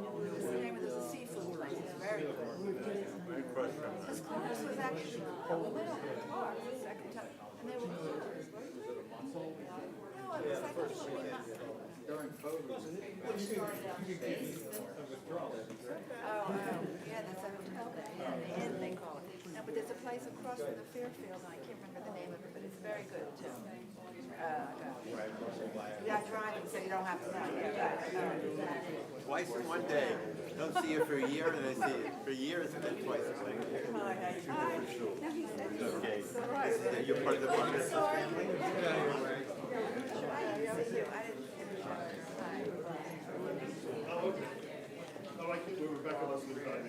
This is the name of this seafood place. It's very good. This class was actually, we went over to Clark the second time, and they were closed. No, it was like, it would be not. Oh, yeah, that's a hotel there, yeah, the inn they call it. No, but there's a place across from the Fairfield, and I can't remember the name of it, but it's very good too. You're not driving, so you don't have to know. Twice in one day. Don't see you for a year, and then see you for years, and then twice a week. No, he said he Okay. it's all right. So you're part of the Business family? I didn't see you. I didn't see you. Oh, okay. Oh, I think we were back on us with time.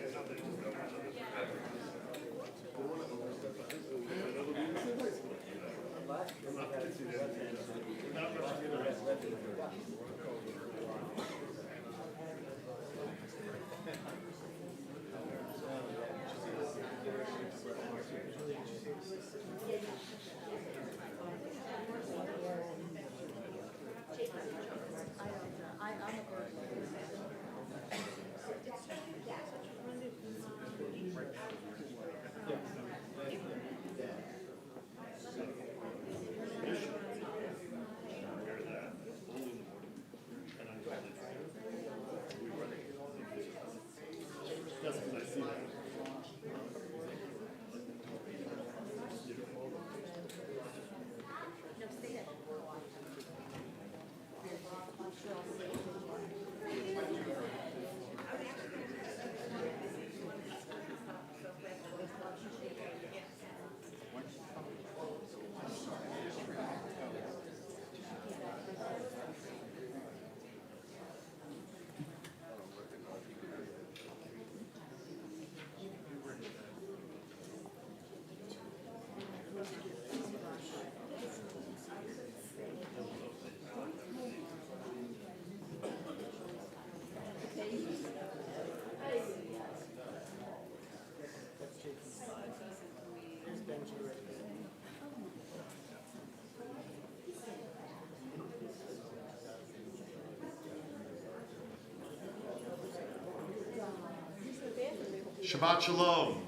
Shabbat Shalom.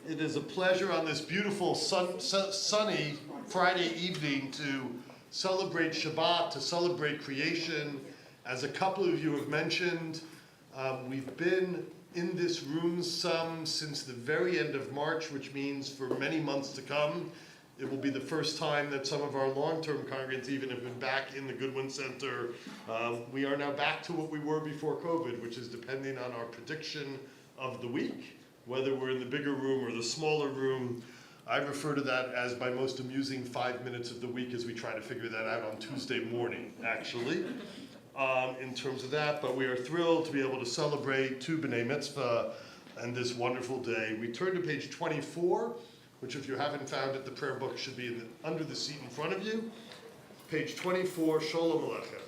It is a pleasure on this beautiful sunny Friday evening to celebrate Shabbat, to celebrate creation. As a couple of you have mentioned, we've been in this room since the very end of March, which means for many months to come. It will be the first time that some of our long-term congregants even have been back in the Goodwin Center. We are now back to what we were before COVID, which is depending on our prediction of the week, whether we're in the bigger room or the smaller room. I refer to that as my most amusing 5 minutes of the week as we try to figure that out on Tuesday morning, actually, in terms of that. But we are thrilled to be able to celebrate Tu B'nai Mitzvah and this wonderful day. We turn to page 24, which if you haven't found it, the prayer book should be under the seat in front of you. Page 24, Shalom Aleichem.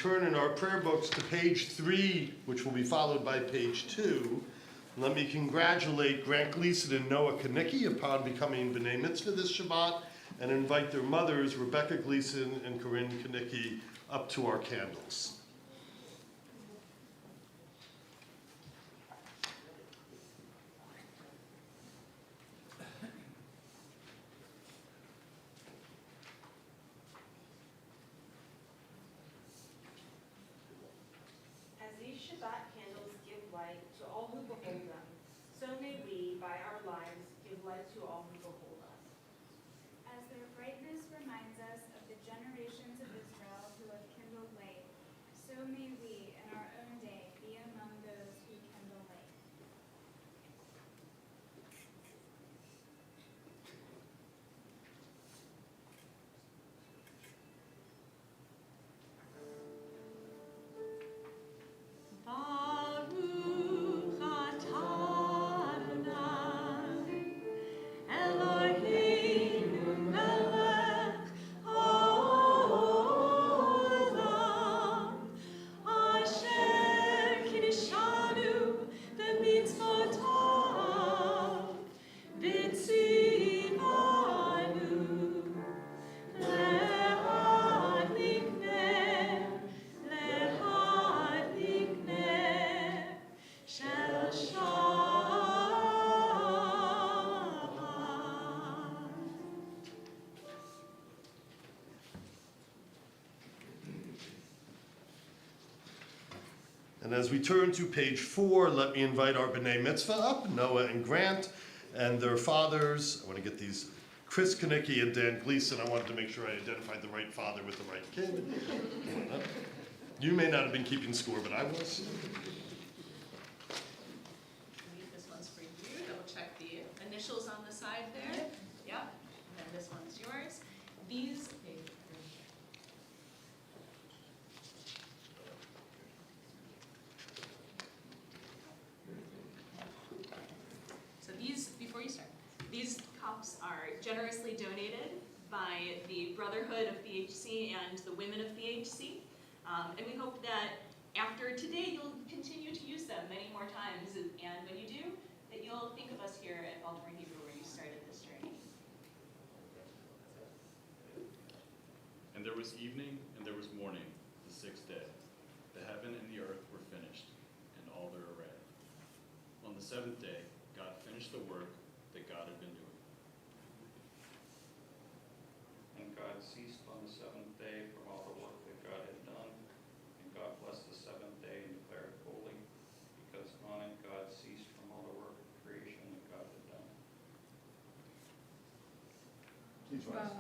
turn in our prayer books to page 3, which will be followed by page 2, let me congratulate Grant Gleason and Noah Kanicki upon becoming B'nai Mitzvah this Shabbat, and invite their mothers, Rebecca Gleason and Corinne Kanicki, up to our candles. As these Shabbat candles give light to all who behold them, so may we, by our lives, give light to all who behold us. As their brightness reminds us of the generations of Israel who have kindled light, so may we, in our own day, be among those who kindle light. Baruch atah Adonai, Eloheinu melech haolam, asher kiddushanu b'mitzvotav, v'tzivanu le'adlikner shel Shabbat. And as we turn to page 4, let me invite our B'nai Mitzvah up, Noah and Grant, and their fathers. I want to get these, Chris Kanicki and Dan Gleason. I wanted to make sure I identified the right father with the right kid. You may not have been keeping score, but I was. This one's for you. Double check the initials on the side there. Yep. And then this one's yours. These. So these, before you start, these cups are generously donated by the Brotherhood of BHC and the Women of BHC. And we hope that after today, you'll continue to use them many more times. And when you do, that you'll think of us here at Baltimore Hebrew where you started this journey. And there was evening and there was morning, the sixth day. The heaven and the earth were finished, and all their array. On the seventh day, God finished the work that God had been doing. And God ceased on the seventh day from all the work that God had done. And God blessed the seventh day and declared it holy, because on it God ceased from all the work of creation that God had done. Please rise.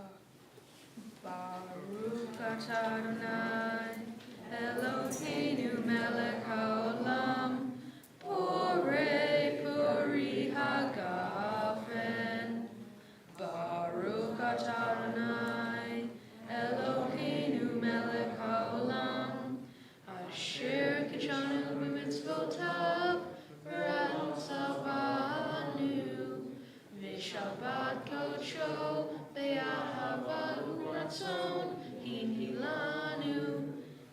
Baruch atah Adonai, Eloheinu melech haolam, Borei puri hagafen. Baruch atah Adonai, Eloheinu melech haolam, asher kiddushanu b'mitzvotav, v'atzavanu, v'shabbat kodsho, v'ahava u'ratzon, hinhilanu,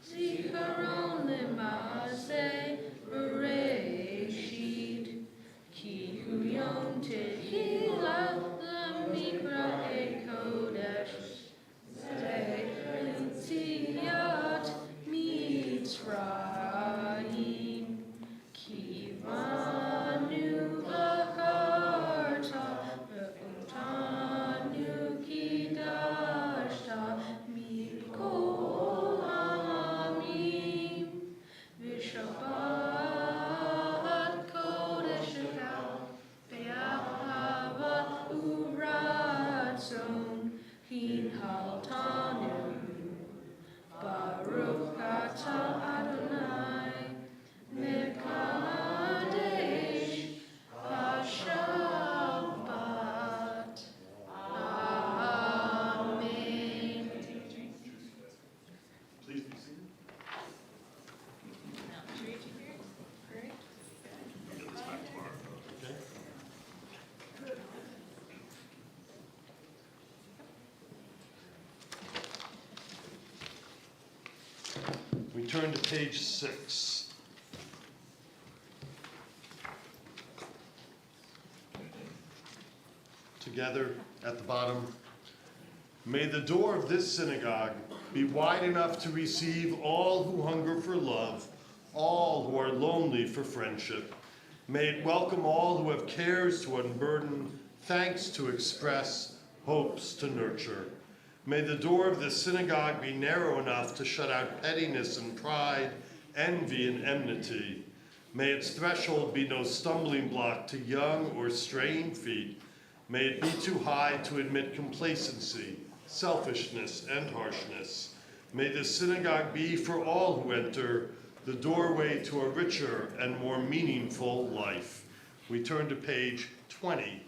zikaron turn to page 6. Together at the bottom. May the door of this synagogue be wide enough to receive all who hunger for love, all who are lonely for friendship. May it welcome all who have cares to unburden, thanks to express, hopes to nurture. May the door of this synagogue be narrow enough to shut out pettiness and pride, envy and enmity. May its threshold be no stumbling block to young or straying feet. May it be too high to admit complacency, selfishness, and harshness. May this synagogue be for all who enter the doorway to a richer and more meaningful life. We turn to page 20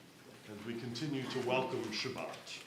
as we continue to welcome Shabbat.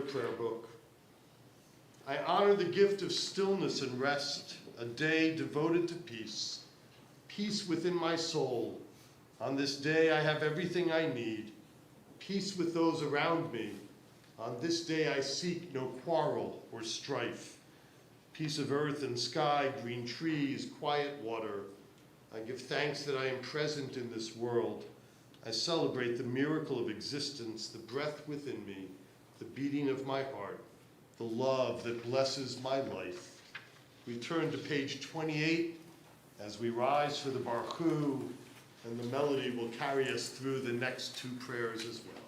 prayer book. I honor the gift of stillness and rest, a day devoted to peace. Peace within my soul. On this day I have everything I need. Peace with those around me. On this day I seek no quarrel or strife. Peace of earth and sky, green trees, quiet water. I give thanks that I am present in this world. I celebrate the miracle of existence, the breath within me, the beating of my heart, the love that blesses my life. We turn to page 28 as we rise for the Baruch, and the melody will carry us through the next two prayers as well.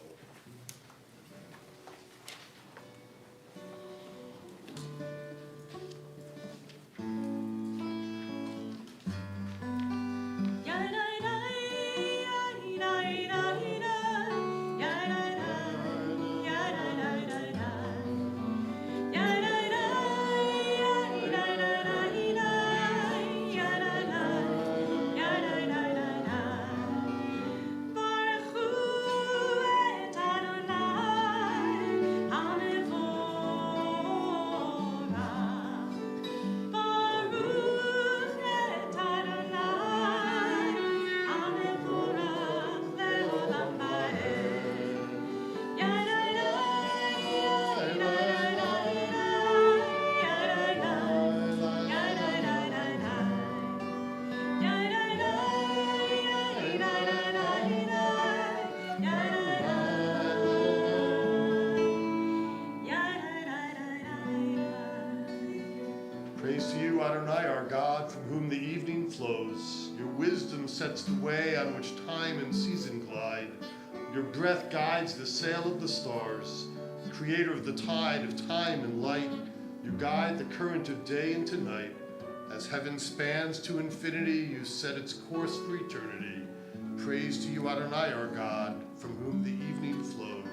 Praise to you, Adonai, our God, from whom the evening flows. Your wisdom sets the way on which time and season glide. Your breath guides the sail of the stars. Creator of the tide of time and light, you guide the current of day into night. As heaven spans to infinity, you set its course for eternity. Praise to you, Adonai, our God, from whom the evening flows.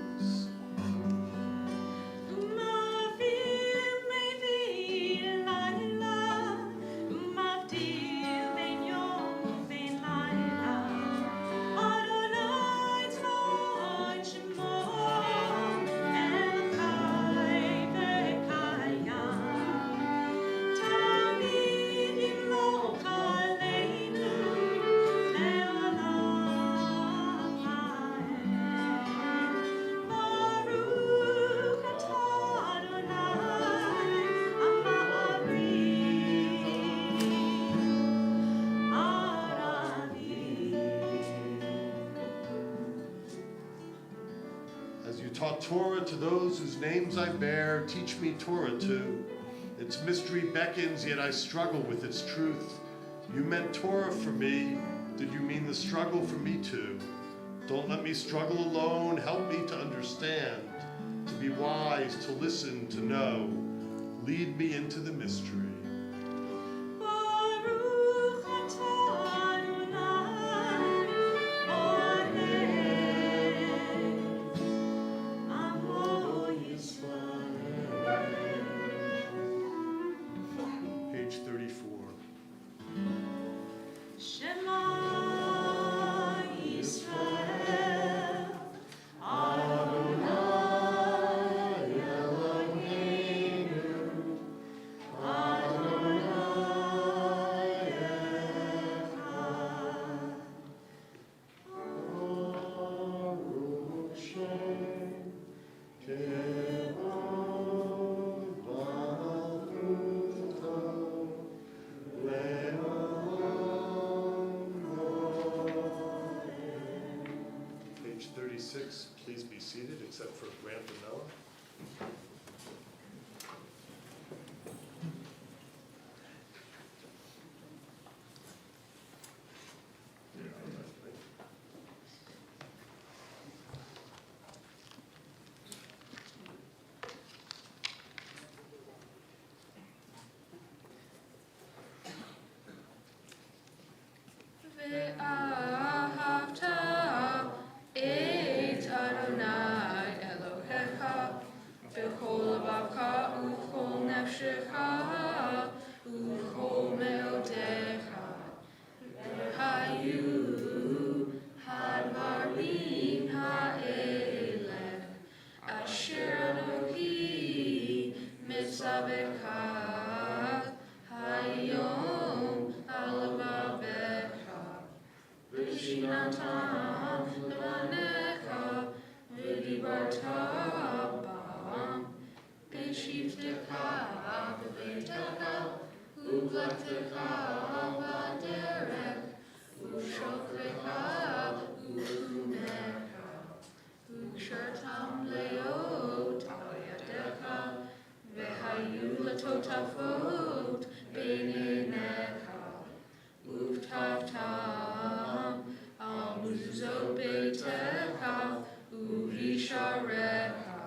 Taught Torah to those whose names I bear, teach me Torah too. Its mystery beckons, yet I struggle with its truth. You meant Torah for me, did you mean the struggle for me too? Don't let me struggle alone, help me to understand, to be wise, to listen, to know. Lead me into the mystery. Adonai Lecha, Hayom Alavavecha, Vishinatam Levanecha, Vidibarta Bam, Beshivtecha Bevetecha, Uvletecha Vaderech, Ushokrecha Unecha, Ukshertam Leot Ayadecha, Vehayu Latotafot Beinenecha, Uvtavtam Amuzo Beitecha, Uvisharecha,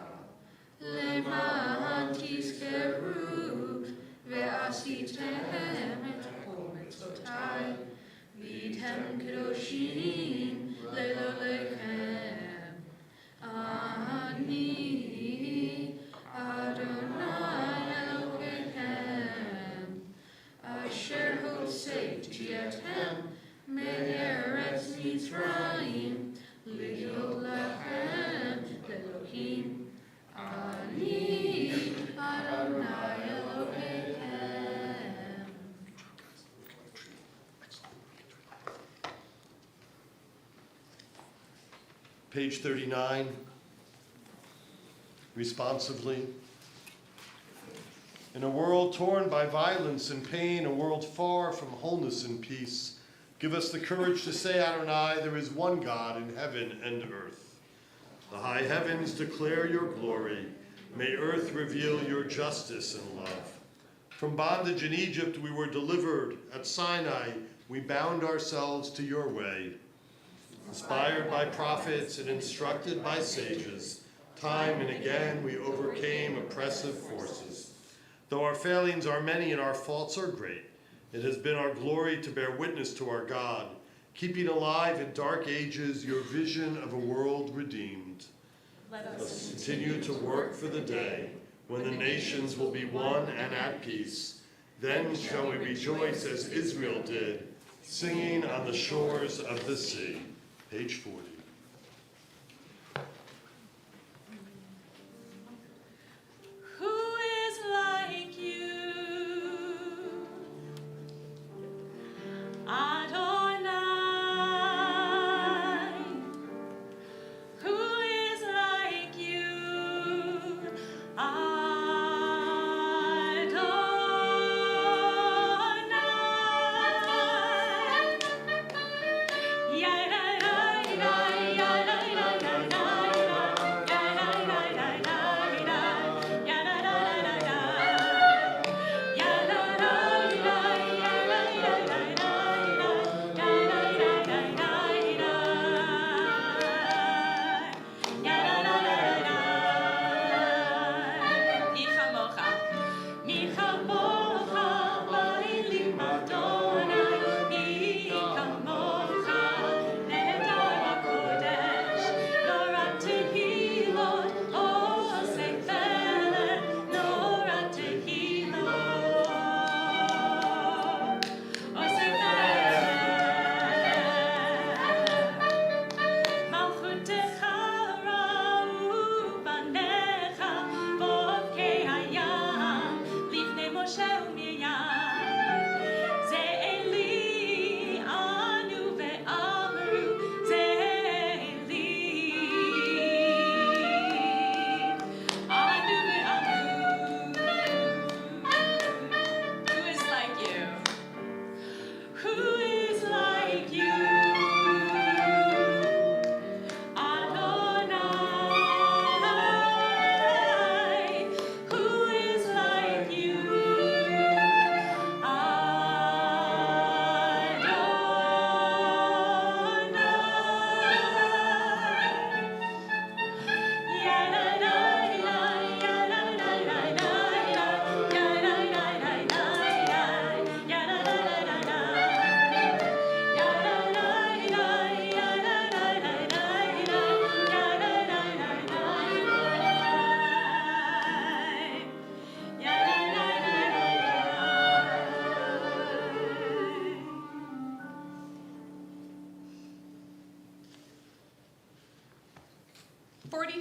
Leman Tiskerut, Ve'asitem et Hometzotai, Vitem Kedoshim, Leilo Lechem, Ani, Adonai Elohechem, Asher Hoseiti Etem, Me'eretz Mitzrayim, Li'ol Lechem, Elohim, Ani, Adonai Elohechem. Page 39, responsively. In a world torn by violence and pain, a world far from wholeness and peace, give us the courage to say, Adonai, there is one God in heaven and earth. The high heavens declare your glory. May earth reveal your justice and love. From bondage in Egypt we were delivered. At Sinai we bound ourselves to your way. Inspired by prophets and instructed by sages, time and again we overcame oppressive forces. Though our failings are many and our faults are great, it has been our glory to bear witness to our God, keeping alive in dark ages your vision of a world redeemed. Let Let us us continue to work for the day when the nations will be one and at peace. Then shall we rejoice as Israel did, singing on the shores of the sea. Page 40. Who is like you? Adonai. Who is like you?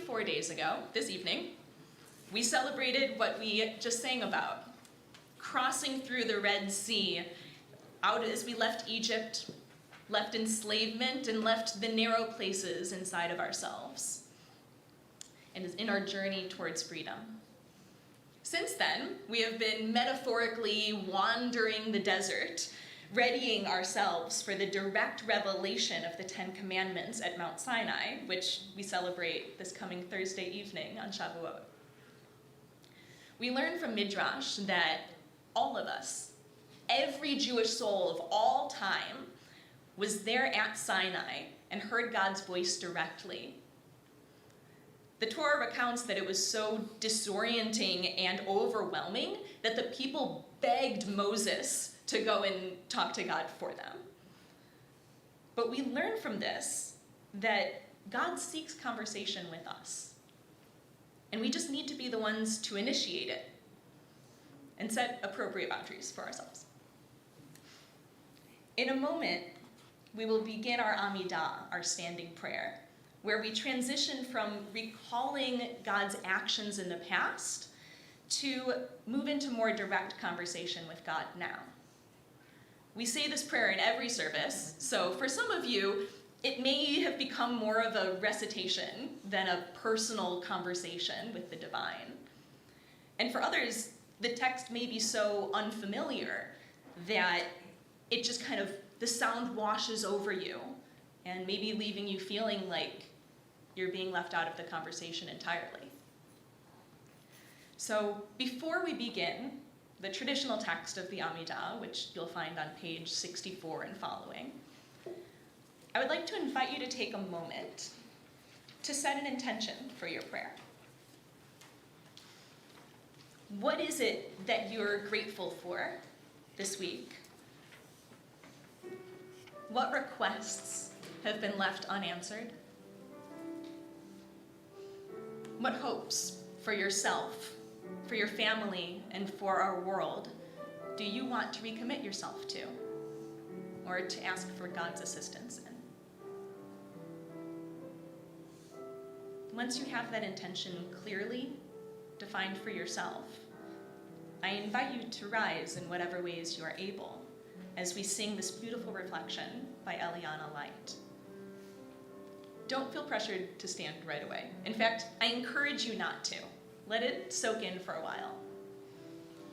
Four days ago, this evening, We celebrated what we just sang about, crossing through the Red Sea, out as we left Egypt, left enslavement, and left the narrow places inside of ourselves, and in our journey towards freedom. Since then, we have been metaphorically wandering the desert, readying ourselves for the direct revelation of the Ten Commandments at Mount Sinai, which we celebrate this coming Thursday evening on Shavuot. We learn from Midrash that all of us, every Jewish soul of all time, was there at Sinai and heard God's voice directly. The Torah recounts that it was so disorienting and overwhelming that the people begged Moses to go and talk to God for them. But we learn from this that God seeks conversation with us. And we just need to be the ones to initiate it and set appropriate boundaries for ourselves. In a moment, we will begin our Amidah, our standing prayer, where we transition from recalling God's actions in the past to move into more direct conversation with God now. We say this prayer in every service, so for some of you, it may have become more of a recitation than a personal conversation with the divine. And for others, the text may be so unfamiliar that it just kind of, the sound washes over you and maybe leaving you feeling like you're being left out of the conversation entirely. So before we begin, the traditional text of the Amidah, which you'll find on page 64 and following, I would like to invite you to take a moment to set an intention for your prayer. What is it that you're grateful for this week? What requests have been left unanswered? What hopes for yourself, for your family, and for our world do you want to recommit yourself to, or to ask for God's assistance in? Once you have that intention clearly defined for yourself, I invite you to rise in whatever ways you are able as we sing this beautiful reflection by Eliana Light. Don't feel pressured to stand right away. In fact, I encourage you not to. Let it soak in for a while.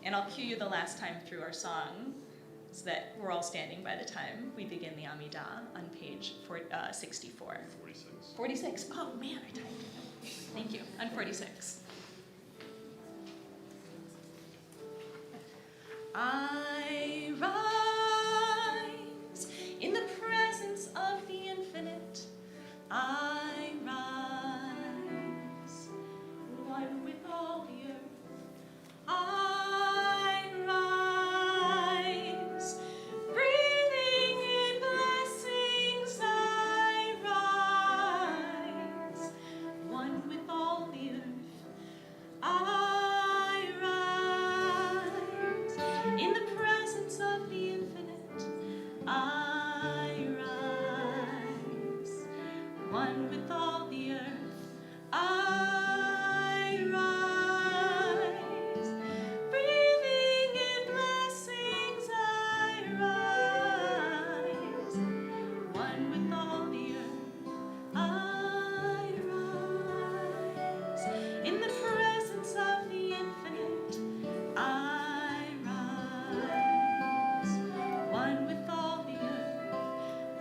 And I'll cue you the last time through our song so that we're all standing by the time we begin the Amidah on page 64. 46. 46. Oh man, I typed it. Thank you. On 46. I rise in the presence of the infinite. I rise, one with all the earth. I rise, breathing in blessings. I rise, one with all the earth. I rise in the presence of the infinite. I rise, one with all the earth. I rise, breathing in blessings. I rise, one with all the earth. I rise, in the presence of the infinite. I rise, one with all the earth.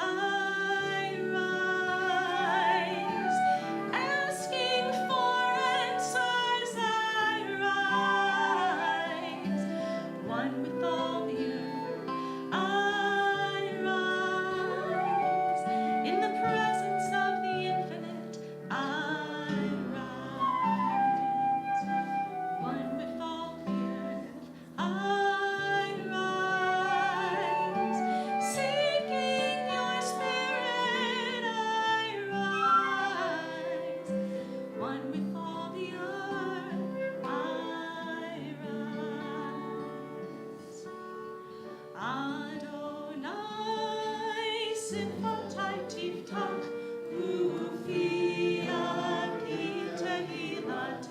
I rise, asking for answers. I rise, one with all the earth. I rise, in the presence of the infinite. I rise, one with all the earth. I rise, seeking your spirit. I rise, one with all the earth. I rise. Adonai Siffatai Tiftach Ufiat Ki Tehilatem.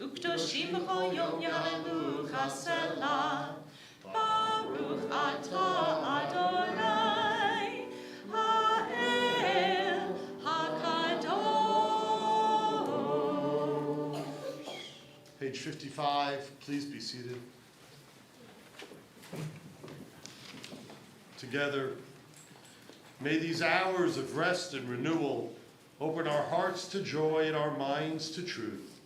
Ukdoshim b'chol yom ya'alu chasela. Baruch atah Adonai, ha'el hakadosh. Page 55, please be seated. Together, may these hours of rest and renewal open our hearts to joy and our minds to truth.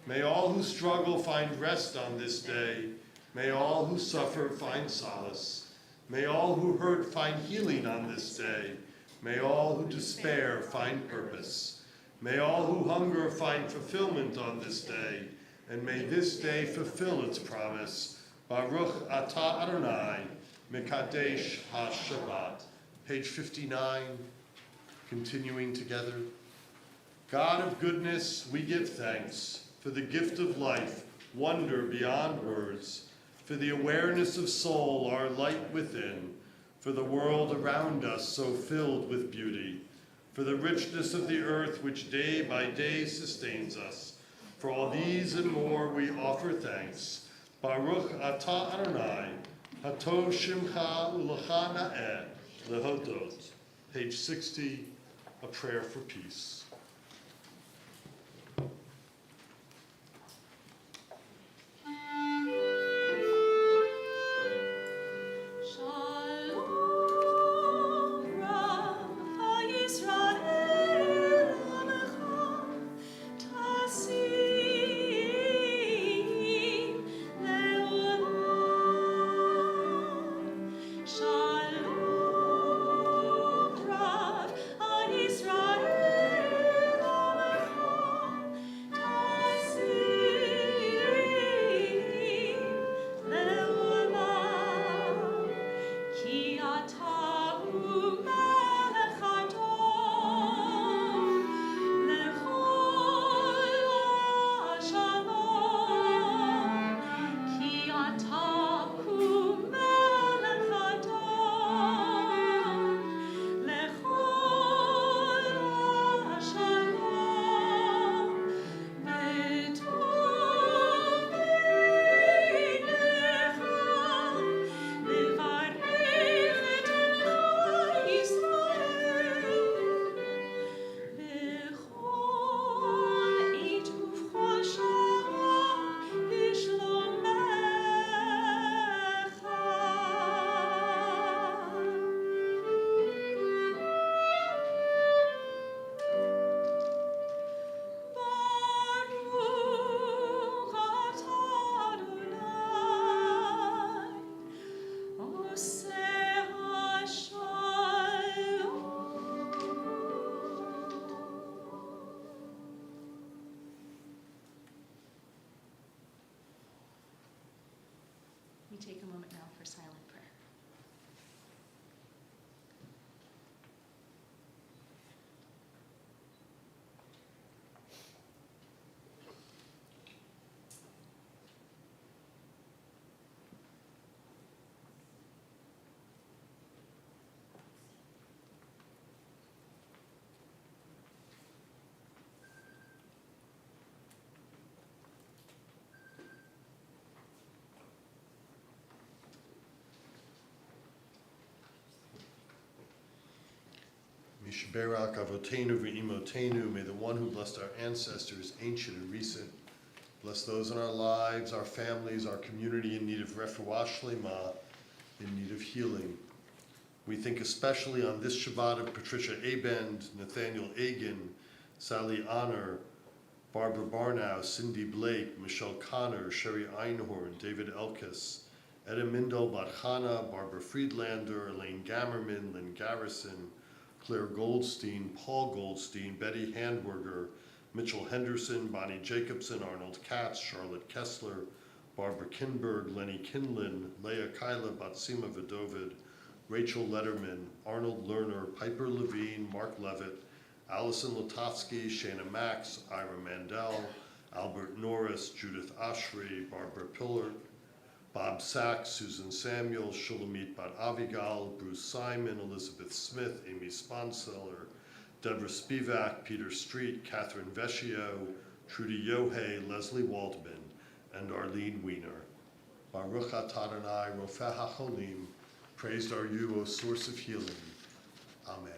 May all who struggle find rest on this day. May all who suffer find solace. May all who hurt find healing on this day. May all who despair find purpose. May all who hunger find fulfillment on this day. And may this day fulfill its promise. Baruch atah Adonai, Mekadesh HaShabbat. Page 59, continuing together. God of goodness, we give thanks for the gift of life, wonder beyond words, for the awareness of soul, our light within, for the world around us so filled with beauty, for the richness of the earth which day by day sustains us. For all these and more we offer thanks. Baruch atah Adonai, hatov shimcha u'lecha na'eh lehodot. Page 60, a prayer for peace. We take a moment now for silent prayer. Mishaberak Avotenu V'imotenu, may the one who blessed our ancestors, ancient and recent, bless those in our lives, our families, our community in need of refuah shlema, in need of healing. We think especially on this Shabbat of Patricia Abend, Nathaniel Agin, Sally Honor, Barbara Barnow, Cindy Blake, Michelle Connor, Sherry Einhorn, David Elkis, Etta Mindel Batchana, Barbara Friedlander, Elaine Gammerman, Lynn Garrison, Claire Goldstein, Paul Goldstein, Betty Handwerger, Mitchell Henderson, Bonnie Jacobson, Arnold Katz, Charlotte Kessler, Barbara Kinberg, Lenny Kinlan, Leah Kyla, Batsima Vidovid, Rachel Letterman, Arnold Lerner, Piper Levine, Mark Levitt, Allison Lutovsky, Shana Max, Ira Mandel, Albert Norris, Judith Ashry, Barbara Pillard, Bob Sachs, Susan Samuel, Shulamit Bat Avigal, Bruce Simon, Elizabeth Smith, Amy Sponseller, Deborah Spivak, Peter Street, Catherine Vecchio, Trudy Yohei, Leslie Waldman, and Arlene Wiener. Baruch atah Adonai, Rofeh HaCholim. Praised are you, O source of healing. Amen.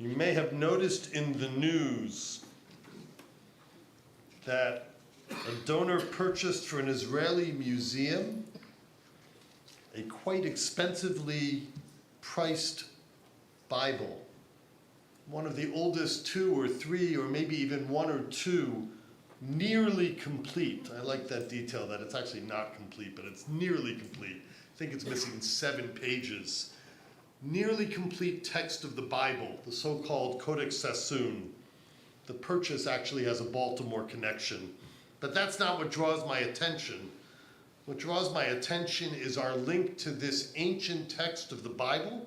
You may have noticed in the news that a donor purchased for an Israeli museum a quite expensively priced Bible, one of the oldest 2 or 3 or maybe even 1 or 2, nearly complete. I like that detail that it's actually not complete, but it's nearly complete. I think it's missing 7 pages. Nearly complete text of the Bible, the so-called Codex Sassoon. The purchase actually has a Baltimore connection, but that's not what draws my attention. What draws my attention is our link to this ancient text of the Bible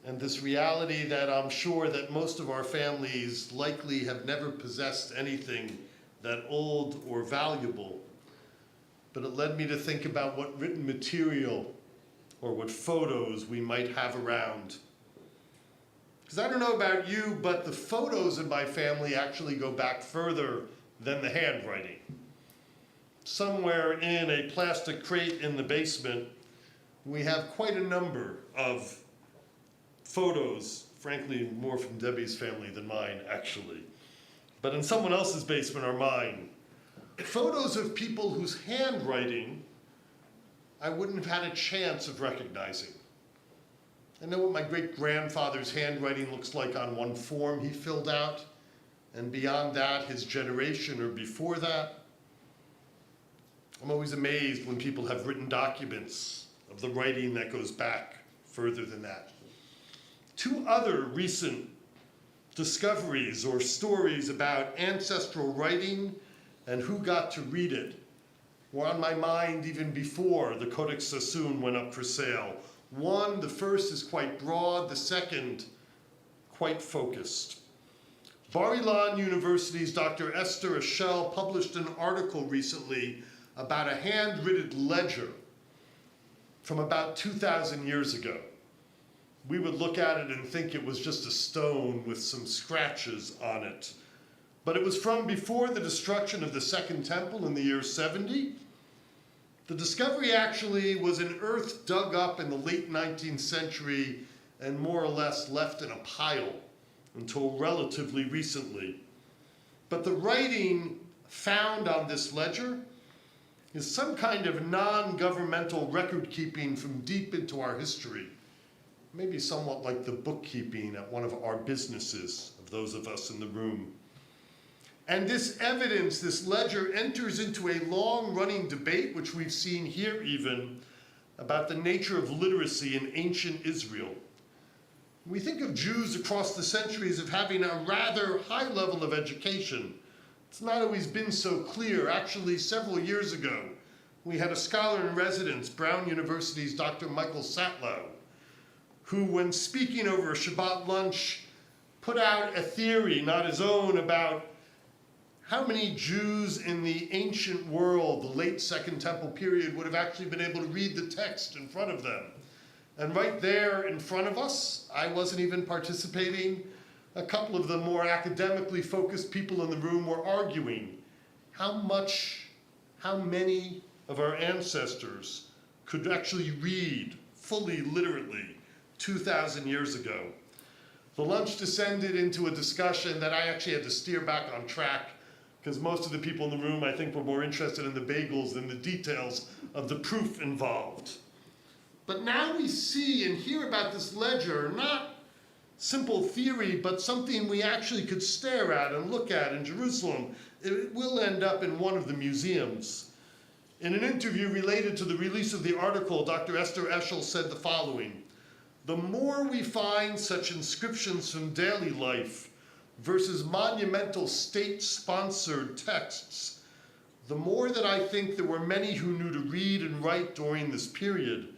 and this reality that I'm sure that most of our families likely have never possessed anything that old or valuable. But it led me to think about what written material or what photos we might have around. Because I don't know about you, but the photos in my family actually go back further than the handwriting. Somewhere in a plastic crate in the basement, we have quite a number of photos frankly, more from Debbie's family than mine, actually. But in someone else's basement are mine. Photos of people whose handwriting I wouldn't have had a chance of recognizing. I know what my great-grandfather's handwriting looks like on one form he filled out, and beyond that, his generation or before that. I'm always amazed when people have written documents of the writing that goes back further than that. Two other recent discoveries or stories about ancestral writing and who got to read it were on my mind even before the Codex Sassoon went up for sale. One, the first, is quite broad, the second, quite focused. Bar-Ilan University's Dr. Esther Eschel published an article recently about a handwritten ledger from about 2,000 years ago. We would look at it and think it was just a stone with some scratches on it. But it was from before the destruction of the Second Temple in the year 70. The discovery actually was an earth dug up in the late 19th century and more or less left in a pile until relatively recently. But the writing found on this ledger is some kind of non-governmental record keeping from deep into our history. Maybe somewhat like the bookkeeping at one of our businesses, of those of us in the room. And this evidence, this ledger, enters into a long-running debate, which we've seen here even, about the nature of literacy in ancient Israel. We think of Jews across the centuries of having a rather high level of education. It's not always been so clear. Actually, several years ago, we had a scholar in residence, Brown University's Dr. Michael Satlow, who, when speaking over a Shabbat lunch, put out a theory, not his own, about how many Jews in the ancient world, the late Second Temple period, would have actually been able to read the text in front of them. And right there in front of us, I wasn't even participating, a couple of the more academically focused people in the room were arguing how many of our ancestors could actually read fully, literally, 2,000 years ago. The lunch descended into a discussion that I actually had to steer back on track because most of the people in the room, I think, were more interested in the bagels than the details of the proof involved. But now we see and hear about this ledger, not simple theory, but something we actually could stare at and look at in Jerusalem. It will end up in one of the museums. In an interview related to the release of the article, Dr. Esther Eschel said the following: "The more we find such inscriptions from daily life versus monumental state-sponsored texts, the more that I think there were many who knew to read and write during this period,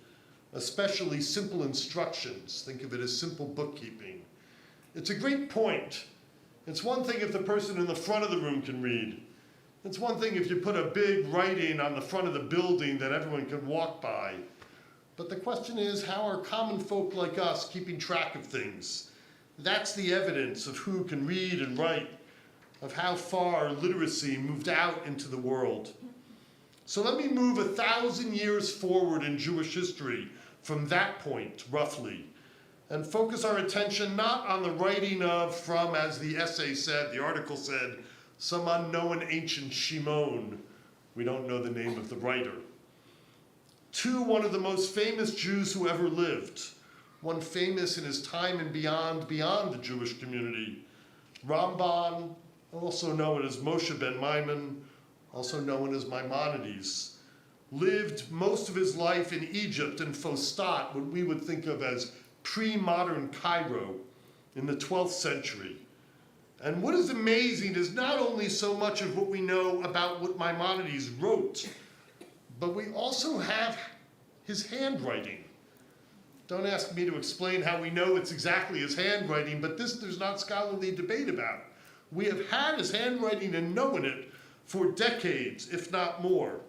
especially simple instructions." Think of it as simple bookkeeping. It's a great point. It's one thing if the person in the front of the room can read. It's one thing if you put a big writing on the front of the building that everyone can walk by. But the question is, how are common folk like us keeping track of things? That's the evidence of who can read and write, of how far literacy moved out into the world. So let me move 1,000 years forward in Jewish history from that point, roughly, and focus our attention not on the writing of, from, as the essay said, the article said, some unknown ancient Shimon. We don't know the name of the writer. To one of the most famous Jews who ever lived, one famous in his time and beyond the Jewish community, Ramban, also known as Moshe ben Maimon, also known as Maimonides, lived most of his life in Egypt and Fostat, what we would think of as pre-modern Cairo, in the 12th century. And what is amazing is not only so much of what we know about what Maimonides wrote, but we also have his handwriting. Don't ask me to explain how we know it's exactly his handwriting, but this there's not scholarly debate about. We have had his handwriting and known it for decades, if not more.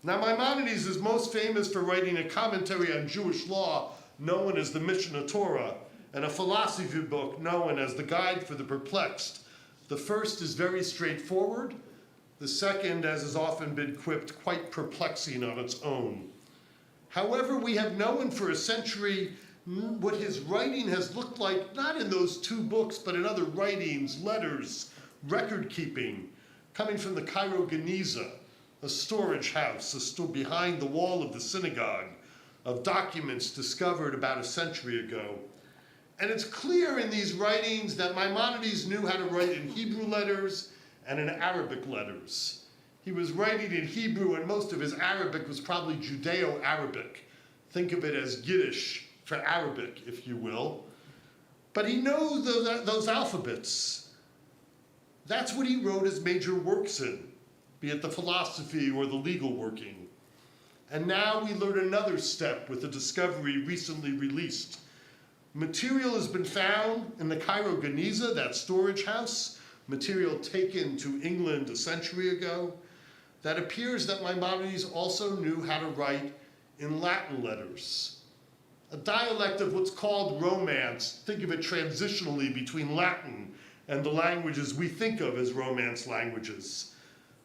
Now, Maimonides is most famous for writing a commentary on Jewish law known as the Mishnah Torah, and a philosophy book known as the Guide for the Perplexed. The first is very straightforward. The second, as has often been quipped, quite perplexing on its own. However, we have known for a century what his writing has looked like, not in those 2 books, but in other writings, letters, record keeping, coming from the Cairo Geniza, a storage house behind the wall of the synagogue, of documents discovered about a century ago. And it's clear in these writings that Maimonides knew how to write in Hebrew letters and in Arabic letters. He was writing in Hebrew, and most of his Arabic was probably Judeo-Arabic. Think of it as Yiddish for Arabic, if you will. But he knows those alphabets. That's what he wrote his major works in, be it the philosophy or the legal working. And now we learn another step with a discovery recently released. Material has been found in the Cairo Geniza, that storage house, material taken to England a century ago, that appears that Maimonides also knew how to write in Latin letters. A dialect of what's called Romance, think of it transitionally between Latin and the languages we think of as Romance languages.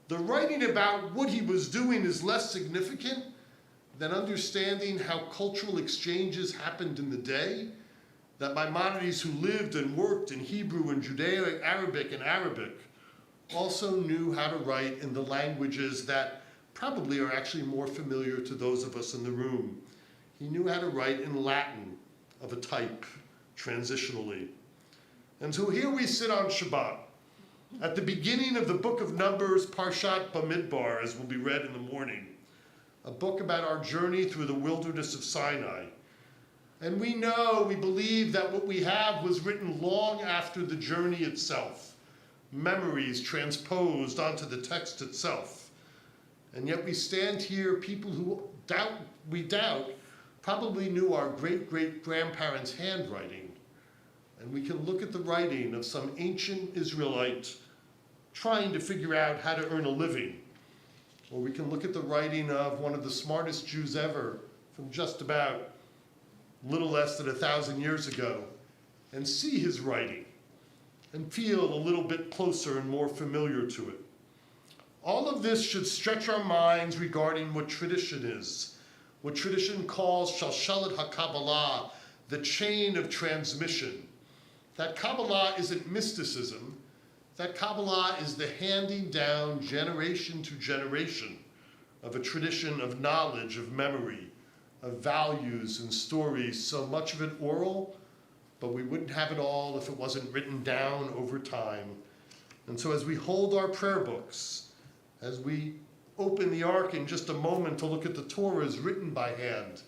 The writing about what he was doing is less significant than understanding how cultural exchanges happened in the day, that Maimonides, who lived and worked in Hebrew and Judeo-Arabic and Arabic, also knew how to write in the languages that probably are actually more familiar to those of us in the room. He knew how to write in Latin of a type, transitionally. And so here we sit on Shabbat, at the beginning of the book of Numbers, Parshat Bamidbar, as will be read in the morning, a book about our journey through the wilderness of Sinai. And we believe that what we have was written long after the journey itself, memories transposed onto the text itself. And yet we stand here, people who we doubt, probably knew our great-great-grandparents' handwriting. And we can look at the writing of some ancient Israelite trying to figure out how to earn a living. Or we can look at the writing of one of the smartest Jews ever from just about little less than 1,000 years ago and see his writing and feel a little bit closer and more familiar to it. All of this should stretch our minds regarding what tradition is, what tradition calls Shalshelet HaKabbalah, the chain of transmission. That Kabbalah isn't mysticism, that Kabbalah is the handing down generation to generation of a tradition of knowledge, of memory, of values and stories, so much of it oral, but we wouldn't have it all if it wasn't written down over time. And so as we hold our prayer books, as we open the Ark in just a moment to look at the Torahs written by hand,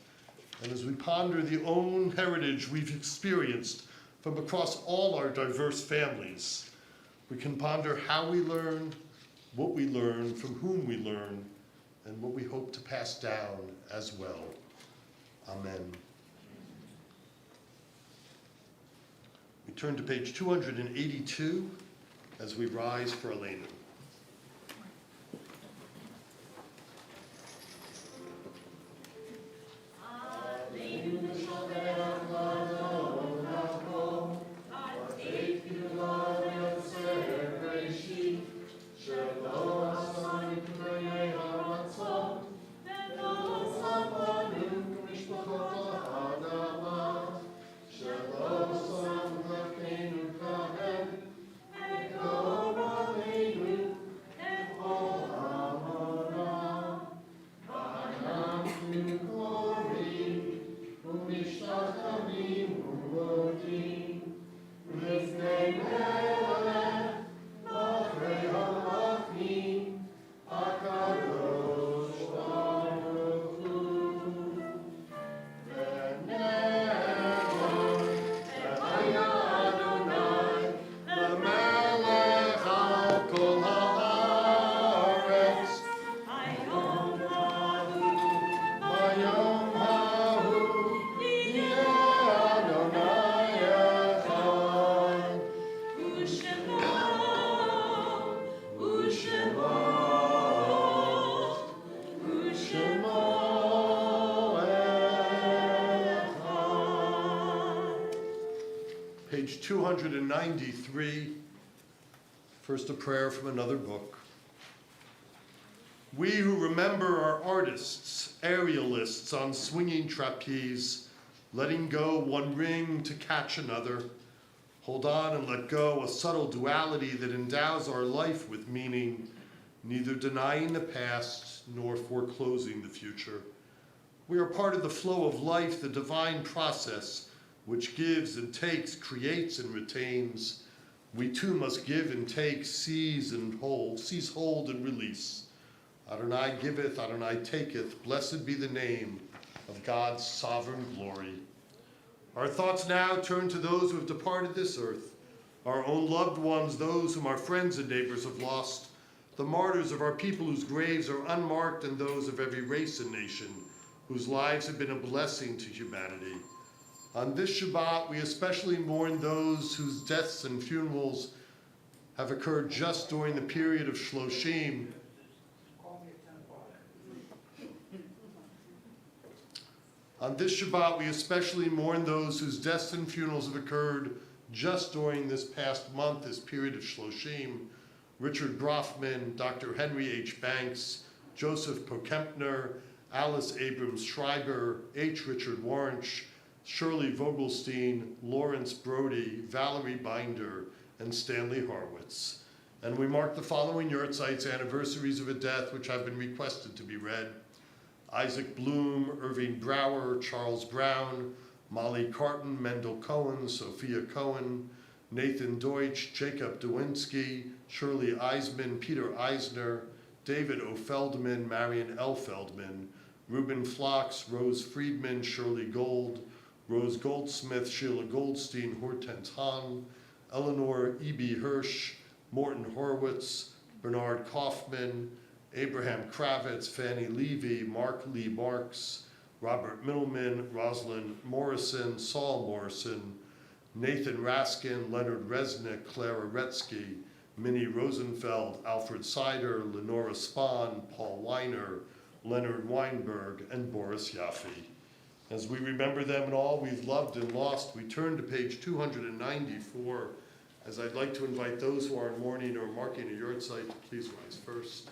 and as we ponder the own heritage we've experienced from across all our diverse families, we can ponder how we learn, what we learn, from whom we learn, and what we hope to pass down as well. Amen. We turn to page 282 as we rise for Elena. Page 293, first a prayer from another book. We who remember our artists, aerialists on swinging trapeze, letting go one ring to catch another. Hold on and let go, a subtle duality that endows our life with meaning, neither denying the past nor foreclosing the future. We are part of the flow of life, the divine process, which gives and takes, creates and retains. We too must give and take, seize, hold and release. Adonai giveth, Adonai taketh, blessed be the name of God's sovereign glory. Our thoughts now turn to those who have departed this earth, our own loved ones, those whom our friends and neighbors have lost, the martyrs of our people whose graves are unmarked, and those of every race and nation whose lives have been a blessing to humanity. On this Shabbat, we especially mourn those whose deaths and funerals have occurred just during the period of Shloshim. On this Shabbat, we especially mourn those whose deaths and funerals have occurred just during this past month, this period of Shloshim. Richard Brofman, Dr. Henry H. Banks, Joseph Pokempner, Alice Abrams Schreiber, H. Richard Warrench, Shirley Vogelstein, Lawrence Brody, Valerie Binder, and Stanley Horwitz. And we mark the following Yurtzites anniversaries of a death which have been requested to be read. Isaac Bloom, Irving Brower, Charles Brown, Molly Carton, Mendel Cohen, Sophia Cohen, Nathan Deutsch, Jacob Dewinski, Shirley Eisman, Peter Eisner, David O. Feldman, Marion L. Feldman, Reuben Flox, Rose Friedman, Shirley Gold, Rose Goldsmith, Sheila Goldstein, Hortense Hahn, Eleanor E.B. Hirsch, Morton Horwitz, Bernard Kaufman, Abraham Kravitz, Fanny Levy, Mark Lee Marks, Robert Middleman, Rosalind Morrison, Saul Morrison, Nathan Raskin, Leonard Resnick, Clara Retsky, Minnie Rosenfeld, Alfred Sider, Lenora Spahn, Paul Weiner, Leonard Weinberg, and Boris Yaffe. As we remember them and all we've loved and lost, we turn to page 294, as I'd like to invite those who are in mourning or marking a yurtzeit to please rise first.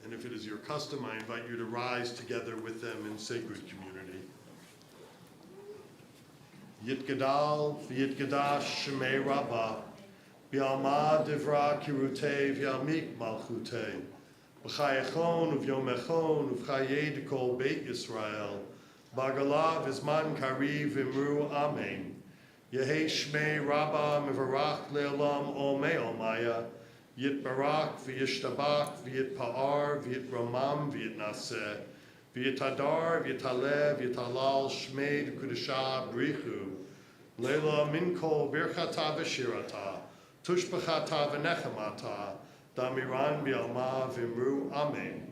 And if it is your custom, I invite you to rise together with them in sacred community. Yitgadal v'yitgadash shemei rabbah, v'yalma divra kirutei v'yalmik malchutei, v'chayechon uv'yomechon uv'chayei dekol beit Yisrael, b'agalav v'zman kariv v'imru amen. Yehei shmei rabbah mevarach le'olam olmei olmaya, Yitbarak v'yishtabak v'yitpa'ar v'yitramam v'yitnaseh, v'yitadar v'yitaleh v'yitalal shmei d'kudashah brichu, leila minkol birchata v'shirata, tushbachata v'nechamata, damiran b'yalma v'imru amen.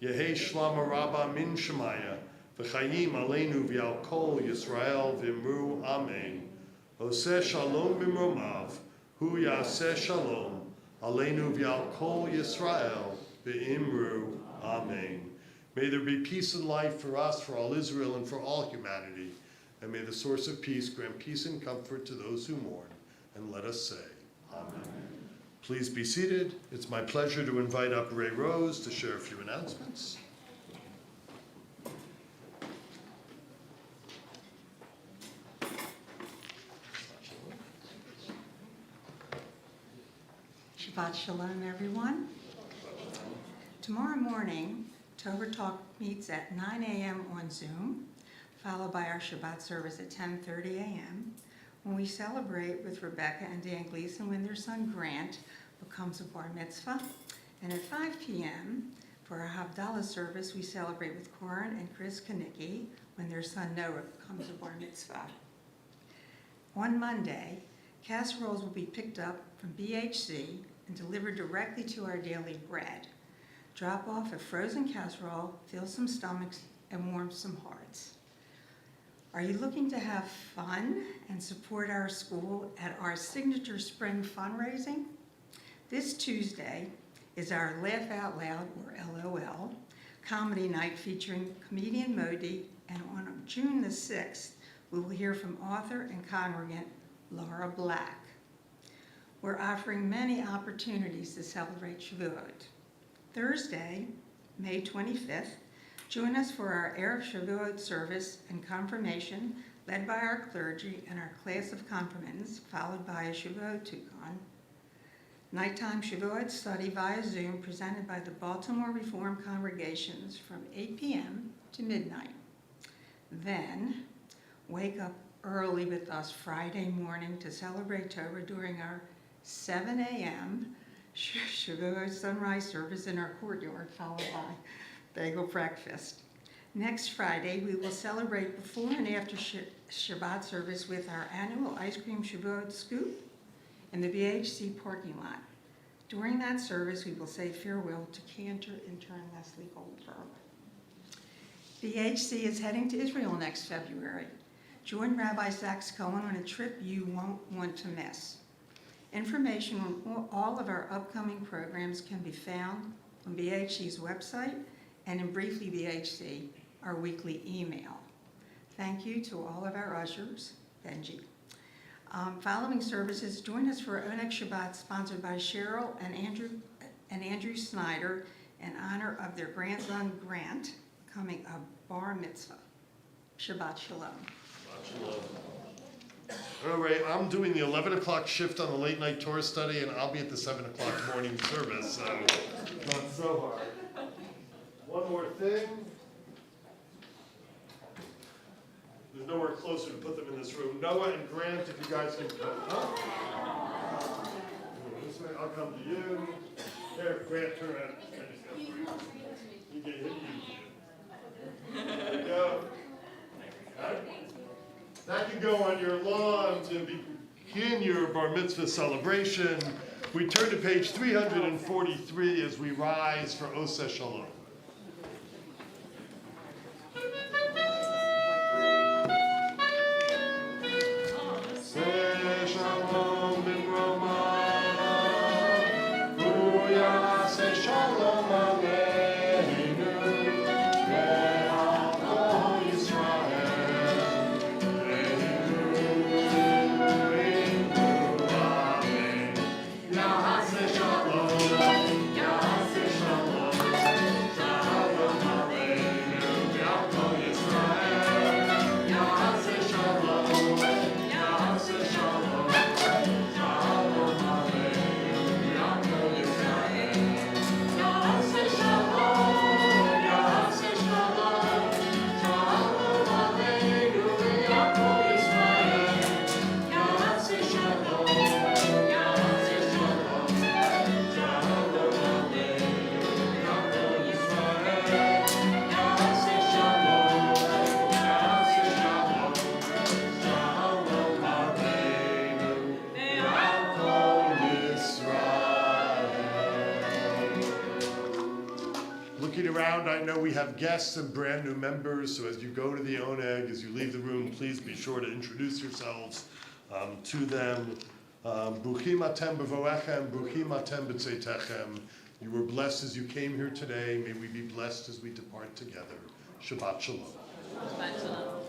Yehei shlama rabba min shemaya, v'chayim aleinu v'yal kol Yisrael v'imru amen. Oseh shalom b'mromav, hu yaseh shalom, Aleinu v'yal kol Yisrael v'imru amen. May there be peace and life for us, for all Israel, and for all humanity. And may the source of peace grant peace and comfort to those who mourn. And let us say, amen. Please be seated. It's my pleasure to invite up Ray Rose to share a few announcements. Shabbat Shalom, everyone. Tomorrow morning, Torah Talk meets at 9 a.m. on Zoom, followed by our Shabbat service at 10:30 a.m., when we celebrate with Rebecca and Dan Gleason when their son Grant becomes a bar mitzvah. And at 5 p.m., for our Havdalah service, we celebrate with Corin and Chris Kanicki when their son Noah becomes a bar mitzvah. On Monday, casseroles will be picked up from BHC and delivered directly to our daily bread. Drop off a frozen casserole, fill some stomachs, and warm some hearts. Are you looking to have fun and support our school at our signature spring fundraising? This Tuesday is our Laugh Out Loud, or LOL, comedy night featuring comedian Modi, and on June the 6th, we will hear from author and congregant Laura Black. We're offering many opportunities to celebrate Shavuot. Thursday, May 25th, Join us for our Erev Shabbat service and confirmation, led by our clergy and our class of confirmands, followed by a Shabbat Tukon. Nighttime Shabbat study via Zoom presented by the Baltimore Reformed congregations from 8 p.m. to midnight. Then, wake up early with us Friday morning to celebrate Torah during our 7 a.m. Shabbat sunrise service in our courtyard, followed by bagel breakfast. Next Friday, we will celebrate before and after Shabbat service with our annual ice cream Shabbat scoop in the BHC parking lot. During that service, we will say farewell to Cantor intern Leslie Goldberg. BHC is heading to Israel next February. Join Rabbi Sachs Cohen on a trip you won't want to miss. Information on all of our upcoming programs can be found on BHC's website and in Briefly BHC, our weekly email. Thank you to all of our ushers. Benji. Following services, join us for Oneg Shabbat, sponsored by Cheryl and Andrew Snyder, in honor of their grandson Grant, coming a bar mitzvah. Shabbat Shalom. All right, I'm doing the 11 o'clock shift on the late night Torah study, and I'll be at the 7 o'clock morning service, so not so hard. One more thing. There's nowhere closer to put them in this room. Noah and Grant, if you guys can come up. This way, I'll come to you. There, Grant, turn around. You get hit. There you go. That can go on your lawn to begin your bar mitzvah celebration. We turn to page 343 as we rise for Oseh Shalom. I know we have guests and brand new members, so as you go to the Oneg, as you leave the room, please be sure to introduce yourselves to them. Bruchim atem b'voechem, bruchim atem b'tzeitechem. You were blessed as you came here today. May we be blessed as we depart together. Shabbat Shalom. Shabbat Shalom.